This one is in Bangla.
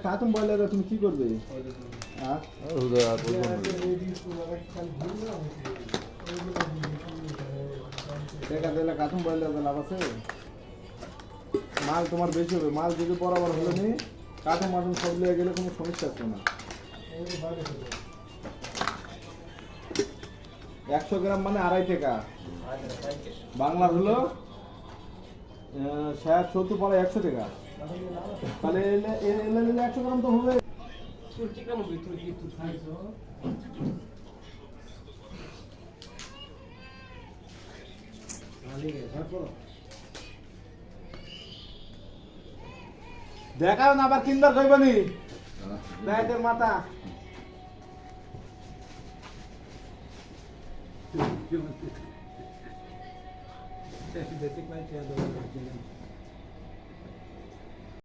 কাতুম বললে তুমি কি করবে? কাতুম বললে লাভ আছে? মাল তোমার বেশি হবে, মাল যদি বরাবর হলে নি কাতুম মাতুম সব লেগে গেলে কোনো সমস্যা আছে না। 100 গ্রাম মানে 2.5 টাকা। বাংলার হলো 70 পরে 100 টাকা। তাহলে 100 গ্রাম তো হবে। দেখাও না আবার কিনবার কইবানি ব্যাগের মাথা দেখতে পাই